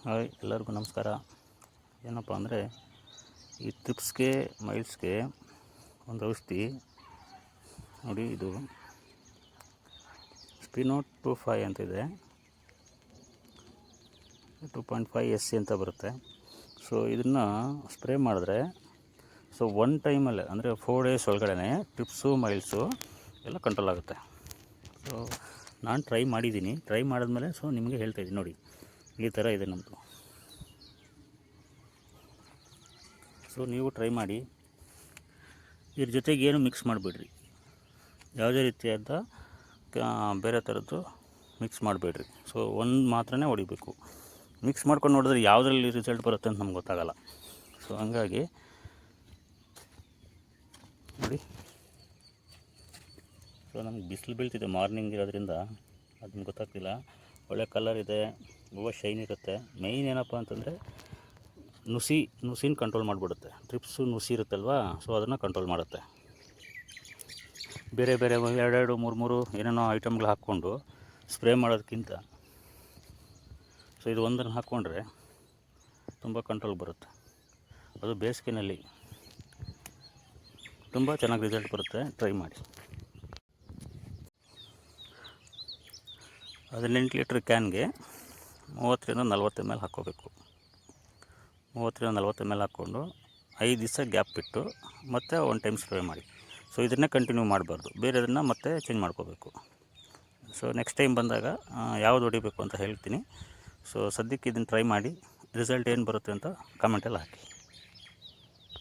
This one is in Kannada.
ಹಾಯ್, ಎಲ್ಲರಿಗೂ ನಮಸ್ಕಾರ. ಏನಪ್ಪ ಅಂದರೆ ಈ ಟ್ರಿಪ್ಸ್ಗೆ ಮೈಲ್ಸ್ಗೆ ಒಂದು ಔಷಧಿ ನೋಡಿ. ಇದು ಸ್ಪಿನೋ 25 ಅಂತಿದೆ, 2.5 SC ಅಂತ ಬರುತ್ತೆ. ಸೊ ಇದನ್ನು ಸ್ಪ್ರೇ ಮಾಡಿದ್ರೆ ಒನ್ ಟೈಮಲ್ಲೇ ಅಂದರೆ 4 ಡೇಸ್ ಒಳಗಡೆ ಟ್ರಿಪ್ಸು ಮೈಲ್ಸು ಎಲ್ಲ ಕಂಟ್ರೋಲ್ ಆಗುತ್ತೆ. ಸೊ ನಾನು ಟ್ರೈ ಮಾಡಿದ್ದೀನಿ. ಟ್ರೈ ಮಾಡಿದ್ಮೇಲೆ ನಿಮಗೆ ಹೇಳ್ತಾಯಿದ್ದೀನಿ ನೋಡಿ, ಈ ಥರ ಇದೆ ನಮ್ಮದು. ನೀವು ಟ್ರೈ ಮಾಡಿ. ಇದ್ರ ಜೊತೆಗೆ ಏನು ಮಿಕ್ಸ್ ಮಾಡಿಬಿಡ್ರಿ, ಯಾವುದೇ ರೀತಿಯಾದ ಬೇರೆ ಥರದ್ದು ಮಿಕ್ಸ್ ಮಾಡಬೇಡ್ರಿ. ಒಂದು ಮಾತ್ರನೇ ಹೊಡಿಬೇಕು. ಮಿಕ್ಸ್ ಮಾಡ್ಕೊಂಡು ನೋಡಿದ್ರೆ ಯಾವುದರಲ್ಲಿ ರಿಸಲ್ಟ್ ಬರುತ್ತೆ ಅಂತ ನಮ್ಗೆ ಗೊತ್ತಾಗಲ್ಲ. ಹಂಗಾಗಿ ನೋಡಿ, ನಮ್ಗೆ ಬಿಸಿಲು ಬೀಳ್ತಿದೆ ಮಾರ್ನಿಂಗ್ ಇರೋದ್ರಿಂದ ಅದನ್ನು ಗೊತ್ತಾಗ್ತಿಲ್ಲ. ಒಳ್ಳೆ ಕಲರ್ ಇದೆ, ಹೂವು ಶೈನ್ ಇರುತ್ತೆ. ಮೇಯ್ನ್ ಏನಪ್ಪ ಅಂತಂದರೆ ನುಸಿನ ಕಂಟ್ರೋಲ್ ಮಾಡಿಬಿಡುತ್ತೆ. ಟ್ರಿಪ್ಸು ನುಸಿ ಇರುತ್ತಲ್ವ, ಅದನ್ನು ಕಂಟ್ರೋಲ್ ಮಾಡುತ್ತೆ. ಬೇರೆ ಬೇರೆ 2 3 ಏನೇನೋ ಐಟಮ್ಗಳು ಹಾಕ್ಕೊಂಡು ಸ್ಪ್ರೇ ಮಾಡೋದಕ್ಕಿಂತ ಇದು ಒಂದನ್ನು ಹಾಕ್ಕೊಂಡ್ರೆ ತುಂಬ ಕಂಟ್ರೋಲ್ ಬರುತ್ತೆ. ಅದು ಬೇಸಿಗೆನಲ್ಲಿ ತುಂಬ ಚೆನ್ನಾಗಿ ರಿಸಲ್ಟ್ ಬರುತ್ತೆ. ಟ್ರೈ ಮಾಡಿ. 18 ಲೀಟ್ರ್ ಕ್ಯಾನ್ಗೆ 30ರಿಂದ 40 ml ಹಾಕ್ಕೋಬೇಕು. 30ರಿಂದ 40 ml ಹಾಕ್ಕೊಂಡು 5 ದಿವಸ ಗ್ಯಾಪ್ ಬಿಟ್ಟು ಮತ್ತೆ ಒನ್ ಟೈಮ್ ಸ್ಪ್ರೇ ಮಾಡಿ. ಇದನ್ನೇ ಕಂಟಿನ್ಯೂ ಮಾಡಬಾರ್ದು, ಬೇರೆದನ್ನು ಮತ್ತೆ ಚೇಂಜ್ ಮಾಡ್ಕೋಬೇಕು. ನೆಕ್ಸ್ಟ್ ಟೈಮ್ ಬಂದಾಗ ಯಾವುದು ಹೊಡಿಬೇಕು ಅಂತ ಹೇಳ್ತೀನಿ. ಸದ್ಯಕ್ಕೆ ಇದನ್ನು ಟ್ರೈ ಮಾಡಿ, ರಿಸಲ್ಟ್ ಏನು ಬರುತ್ತೆ ಅಂತ ಕಮೆಂಟಲ್ಲಿ ಹಾಕಿ.